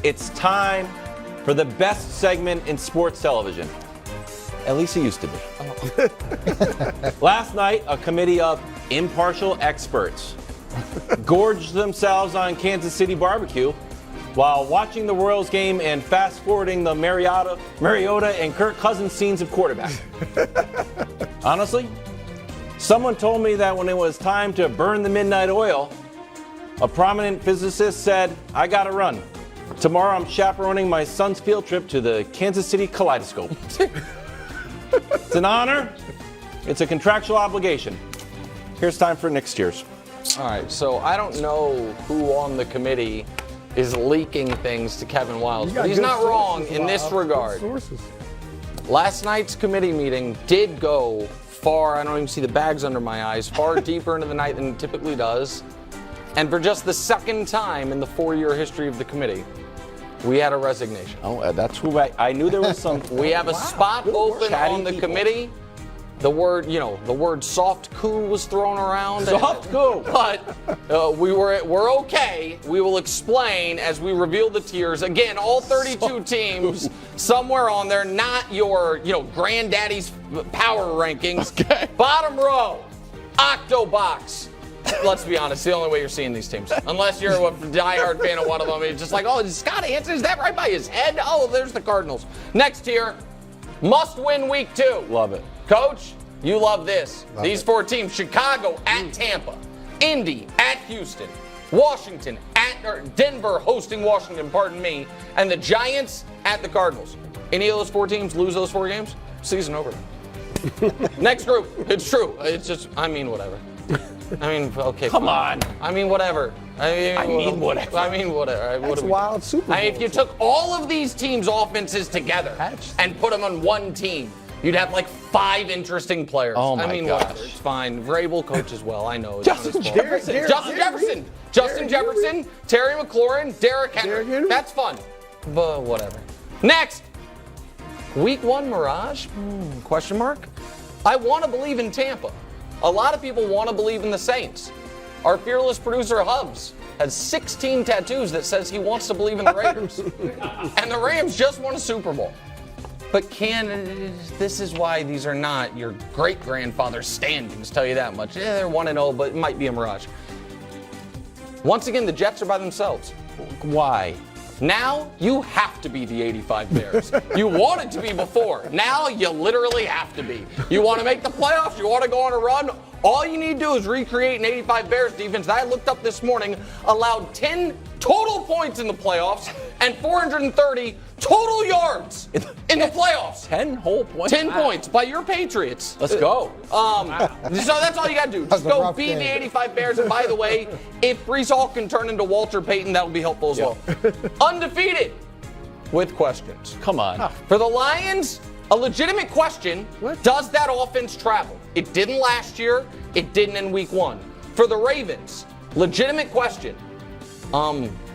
It's time for the best segment in sports television. At least it used to be. Last night, a committee of impartial experts gorged themselves on Kansas City barbecue while watching the Royals game and fast-forwarding the Mariota and Kirk Cousins scenes of quarterback. Honestly, someone told me that when it was time to burn the midnight oil, a prominent physicist said, "I gotta run. Tomorrow I'm chaperoning my son's field trip to the Kansas City Kaleidoscope." It's an honor. It's a contractual obligation. Here's time for Nick's tears. All right, so I don't know who on the committee is leaking things to Kevin Wiles, but he's not wrong in this regard. Last night's committee meeting did go far, I don't even see the bags under my eyes, far deeper into the night than it typically does. And for just the second time in the 4-year history of the committee, we had a resignation. Oh, that's who I knew there was some. We have a spot open on the committee. The word soft coup was thrown around. Soft coup. But we're okay. We will explain as we reveal the tiers. Again, all 32 teams somewhere on there, not your, granddaddy's power rankings. Okay. Bottom row, Octobox. Let's be honest, the only way you're seeing these teams. Unless you're a diehard fan of one of them, it's just like, oh, is Scott Hansen, is that right by his head? Oh, there's the Cardinals. Next tier, must win week 2. Love it. Coach, you love this. These 4 teams, Chicago at Tampa, Indy at Houston, Washington at Denver hosting Washington, pardon me, and the Giants at the Cardinals. Any of those 4 teams lose those 4 games, season over. Next group, it's true. It's just, whatever. Okay. Come on. Whatever. Whatever. Whatever. That's wild Super Bowl. If you took all of these teams' offenses together and put them on one team, you'd have like 5 interesting players. Oh my gosh. Whatever. It's fine. Vrabel coach as well. I know. Justin Jefferson. Justin Jefferson. Terry McLaurin. Derrick Henry. That's fun. But whatever. Next. Week 1 mirage? Question mark. I want to believe in Tampa. A lot of people want to believe in the Saints. Our fearless producer, Hubs, has 16 tattoos that says he wants to believe in the Raiders. And the Rams just won a Super Bowl. But this is why these are not your great-grandfather's standings, tell you that much. They're 1-0, but it might be a mirage. Once again, the Jets are by themselves. Why? Now, you have to be the 85 Bears. You wanted to be before. Now, you literally have to be. You want to make the playoffs? You want to go on a run? All you need to do is recreate an 85 Bears defense that I looked up this morning, allowed 10 total points in the playoffs and 430 total yards in the playoffs. 10 whole points? 10 points by your Patriots. Let's go. So that's all you got to do. Just go beat the 85 Bears. And by the way, if Breece Hall can turn into Walter Payton, that would be helpful as well. Undefeated with questions. Come on. For the Lions, a legitimate question, does that offense travel? It didn't last year. It didn't in week 1. For the Ravens, legitimate question.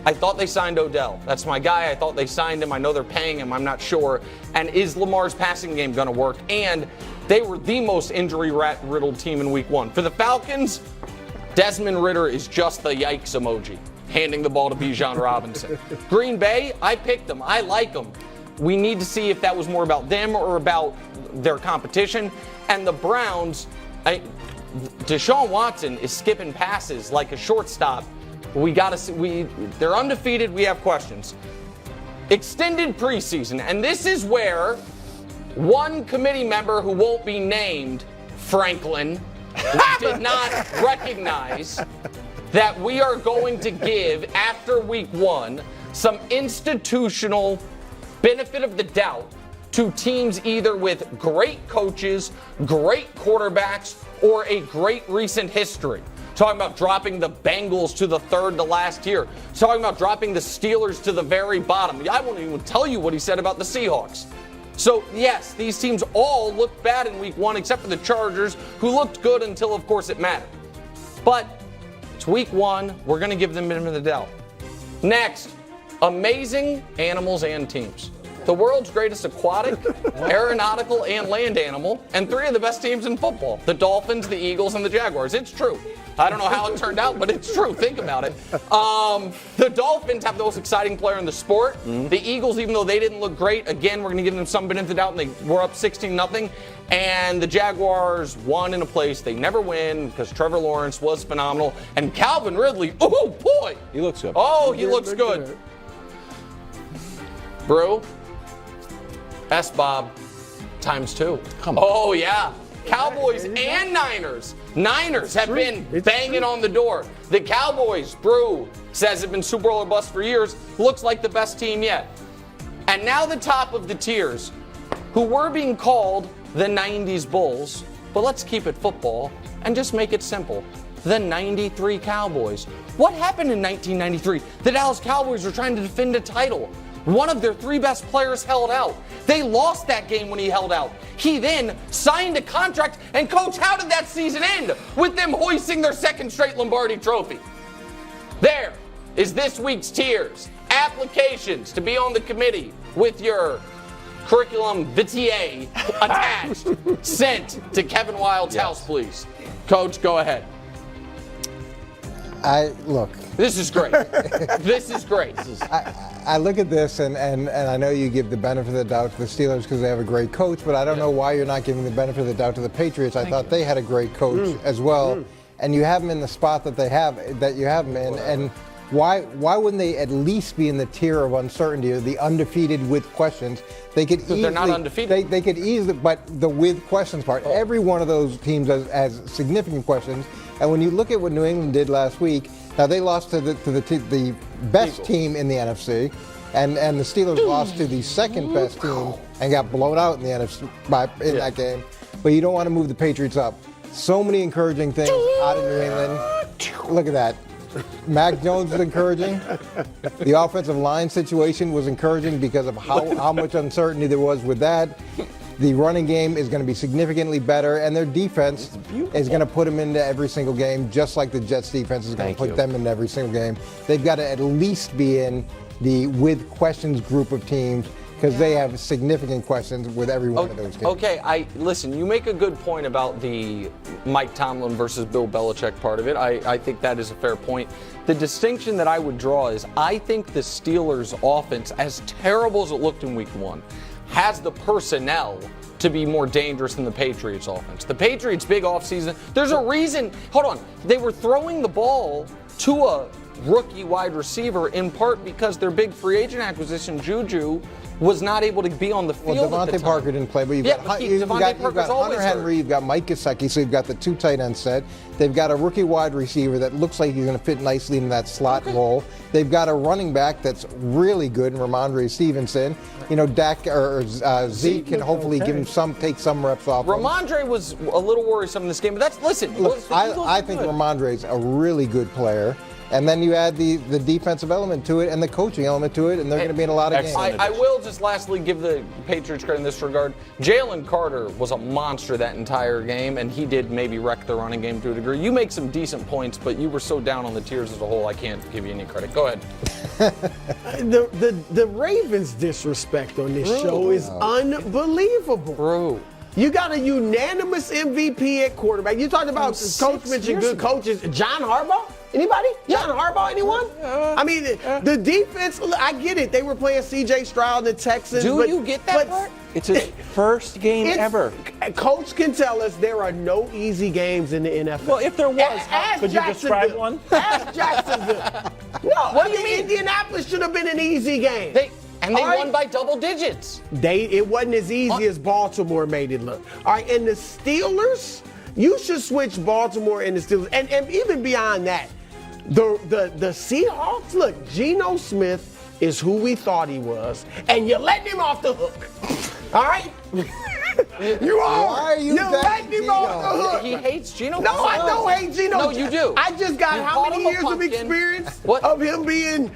I thought they signed Odell. That's my guy. I thought they signed him. I know they're paying him. I'm not sure. And is Lamar's passing game going to work? And they were the most injury-riddled team in week 1. For the Falcons, Desmond Ridder is just the yikes emoji, handing the ball to Bijan Robinson. Green Bay, I picked them. I like them. We need to see if that was more about them or about their competition. And the Browns, Deshaun Watson is skipping passes like a shortstop. We got to see. They're undefeated. We have questions. Extended preseason, and this is where one committee member who won't be named, Franklin, did not recognize that we are going to give after week 1 some institutional benefit of the doubt to teams either with great coaches, great quarterbacks, or a great recent history. Talking about dropping the Bengals to the 3rd to last tier. Talking about dropping the Steelers to the very bottom. I won't even tell you what he said about the Seahawks. So, yes, these teams all looked bad in week 1 except for the Chargers, who looked good until, of course, it mattered. But it's week 1. We're going to give them benefit of the doubt. Next, amazing animals and teams. The world's greatest aquatic, aeronautical, and land animal, and 3 of the best teams in football. The Dolphins, the Eagles, and the Jaguars. It's true. I don't know how it turned out, but it's true. Think about it. The Dolphins have the most exciting player in the sport. The Eagles, even though they didn't look great, again, we're going to give them some benefit of the doubt, and they were up 16-0. And the Jaguars won in a place they never win because Trevor Lawrence was phenomenal. And Calvin Ridley, oh boy. He looks good. Oh, he looks good. Brew, S-Bob, ×2. Come on. Oh, yeah. Cowboys and Niners. Niners have been banging on the door. The Cowboys, Brew says have been Super Bowl or bust for years. Looks like the best team yet. And now the top of the tiers, who were being called the 90s Bulls, but let's keep it football and just make it simple. The 93 Cowboys. What happened in 1993? The Dallas Cowboys were trying to defend a title. One of their 3 best players held out. They lost that game when he held out. He then signed a contract, and coach, how did that season end? With them hoisting their 2nd straight Lombardi trophy. There is this week's tiers. Applications to be on the committee with your curriculum vitae attached. Sent to Kevin Wild's house, please. Coach, go ahead. Look. This is great. This is great. I look at this, and I know you give the benefit of the doubt to the Steelers because they have a great coach, but I don't know why you're not giving the benefit of the doubt to the Patriots. I thought they had a great coach as well, and you have them in the spot that you have them in, and why wouldn't they at least be in the tier of uncertainty, or the undefeated with questions? They could easily. They're not undefeated. They could easily, but the with questions part. Every one of those teams has significant questions, and when you look at what New England did last week. Now they lost to the best team in the NFC, and the Steelers lost to the second best team and got blown out in the NFC in that game. But you don't want to move the Patriots up. So many encouraging things out of New England. Look at that. Mac Jones was encouraging. The offensive line situation was encouraging because of how much uncertainty there was with that. The running game is going to be significantly better, and their defense is going to put them into every single game, just like the Jets' defense is going to put them into every single game. They've got to at least be in the with questions group of teams because they have significant questions with every one of those teams. Okay, listen, you make a good point about the Mike Tomlin versus Bill Belichick part of it. I think that is a fair point. The distinction that I would draw is I think the Steelers' offense, as terrible as it looked in week 1, has the personnel to be more dangerous than the Patriots offense. The Patriots' big offseason, there's a reason, hold on, they were throwing the ball to a rookie wide receiver in part because their big free agent acquisition, Juju, was not able to be on the field. Well, Devontae Parker didn't play, but you've got Hunter Henry, you've got Mike Gesicki, so you've got the 2 tight end set. They've got a rookie wide receiver that looks like he's going to fit nicely in that slot role. They've got a running back that's really good in Ramondre Stevenson. You know, Zeke can hopefully give him take some reps off. Ramondre was a little worrisome in this game, but listen. Look, I think Ramondre's a really good player. And then you add the defensive element to it and the coaching element to it, and they're going to be in a lot of games. I will just lastly give the Patriots credit in this regard. Jalen Carter was a monster that entire game, and he did maybe wreck the running game to a degree. You make some decent points, but you were so down on the tiers as a whole, I can't give you any credit. Go ahead. The Ravens' disrespect on this show is unbelievable. Bro. You got a unanimous MVP at quarterback. You talked about coach mentioning good coaches. John Harbaugh? Anybody? John Harbaugh, anyone? I mean, the defense, I get it. They were playing C.J. Stroud and the Texans. Do you get that part? It's his first game ever. Coach can tell us there are no easy games in the NFL. Well, if there was, could you describe one? Ask Jacksonville. No, what do you mean? Indianapolis should have been an easy game. They won by double digits. It wasn't as easy as Baltimore made it look. All right, and the Steelers, you should switch Baltimore and the Steelers. And even beyond that, the Seahawks, look, Geno Smith is who we thought he was, and you're letting him off the hook. All right? You are. Why are you letting him off the hook. He hates Geno. No, I don't hate Geno. No, you do. I just got how many years of experience of him being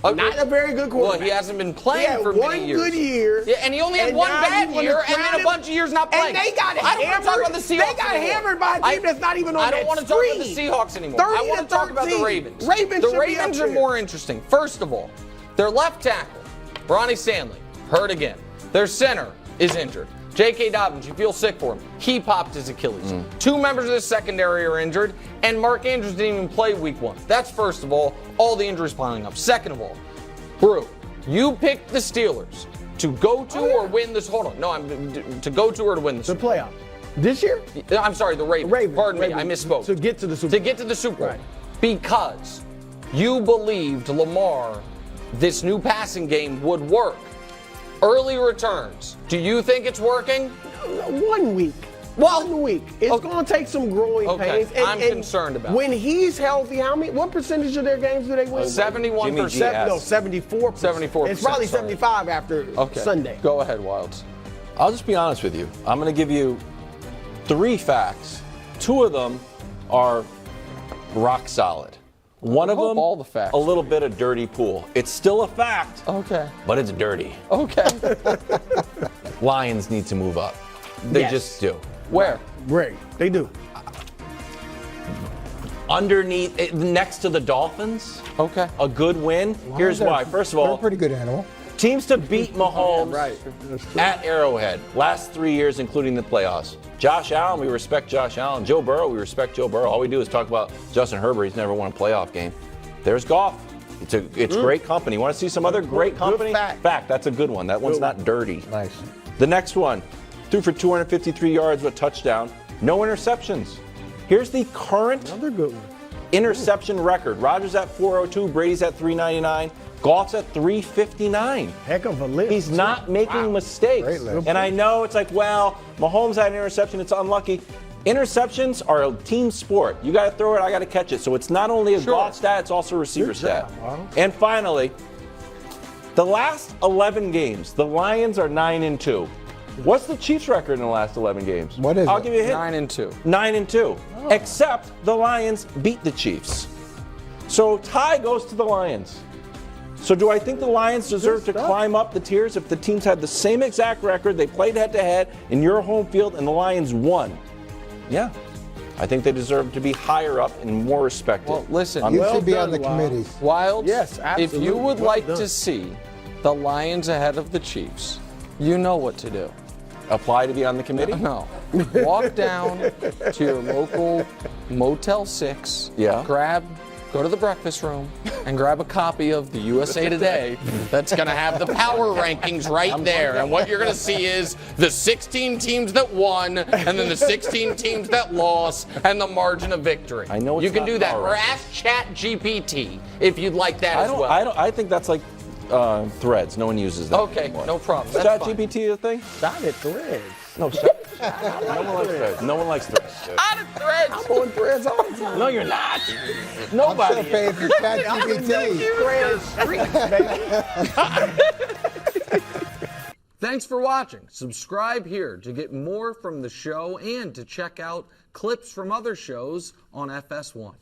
not a very good quarterback. Well, he hasn't been playing for many years. One good year. Yeah, and he only had one bad year, and then a bunch of years not playing. And they got hammered. I don't want to talk about the Seahawks They got hammered by a team that's not even on that I don't want to talk about the Seahawks anymore. I want to talk about the Ravens. The Ravens are more interesting. First of all, their left tackle, Ronnie Stanley, hurt again. Their center is injured. J.K. Dobbins, you feel sick for him. He popped his Achilles. 2 members of the secondary are injured, And Mark Andrews didn't even play week 1. That's first of all the injuries piling up. Second of all, Brew, you picked the Steelers to go to or win this. Hold on. No, to go to or to win this. The playoff. This year? I'm sorry, the Ravens. Pardon me, I misspoke. To get to the Super Bowl. To get to the Super Bowl. Right. Because you believed Lamar, this new passing game would work. Early returns. Do you think it's working? 1 week. Well, 1 week. It's going to take some growing pains. I'm concerned about when he's healthy, what percentage of their games do they win? 71%. No, 74%. 74%. It's probably 75 after Sunday. Go ahead, Wilds. I'll just be honest with you. I'm going to give you 3 facts. 2 of them are rock solid. One of them, all the facts. A little bit of dirty pool. It's still a fact. Okay. But it's dirty. Okay. Lions need to move up. They just do. Where? Great. They do. Underneath, next to the Dolphins. Okay. A good win. Here's why. First of They're all, a pretty good animal. teams to beat Mahomes Right. at Arrowhead last 3 years, including the playoffs. Josh Allen, we respect Josh Allen. Joe Burrow, we respect Joe Burrow. All we do is talk about Justin Herbert. He's never won a playoff game. There's Goff. It's great company. Want to see some other great company? Fact. That's a good one. That one's not dirty. Nice. The next one, threw for 253 yards with a touchdown. No interceptions. Here's the current Another good one. interception record. Rodgers at 402, Brady's at 399, Goff's at 359. Heck of a list. He's not making mistakes. Great list. And I know it's like, well, Mahomes had an interception, it's unlucky. Interceptions are a team sport. You got to throw it, I got to catch it. So it's not only a Goff stat, it's also a receiver stat. And finally, the last 11 games, the Lions are 9-2. What's the Chiefs' record in the last 11 games? What is I'll it? give you a hint. 9-2. 9-2. Except the Lions beat the Chiefs. So tie goes to the Lions. So do I think the Lions deserve to climb up the tiers if the teams had the same exact record, they played head-to-head in your home field, and the Lions won? Yeah. I think they deserve to be higher up and more respected. Well, listen. You Well should be on done, the Wild. committee. Wilds, Yes, absolutely. if you would Well like done. to see the Lions ahead of the Chiefs, you know what to do. Apply to be on the committee? No. Walk down to your local Motel 6. Yeah. Go to the breakfast room and grab a copy of the USA Today that's going to have the power rankings right there. And what you're going to see is the 16 teams that won and then the 16 teams that lost and the margin of victory. I know it's you can not do that. power Or ask GPT if you'd like that as well. I think that's like Threads. No one uses that Okay, anymore. no problem. Is That's Chat fine. GPT a thing? Not at Threads. No, no one likes Threads. No one likes Threads. dude. Out of Threads. I'm on Threads all the time. No, you're not. I'm Nobody. still paying for ChatGPT. Threads, baby. Thanks for watching. Subscribe here to get more from the show and to check out clips from other shows on FS1.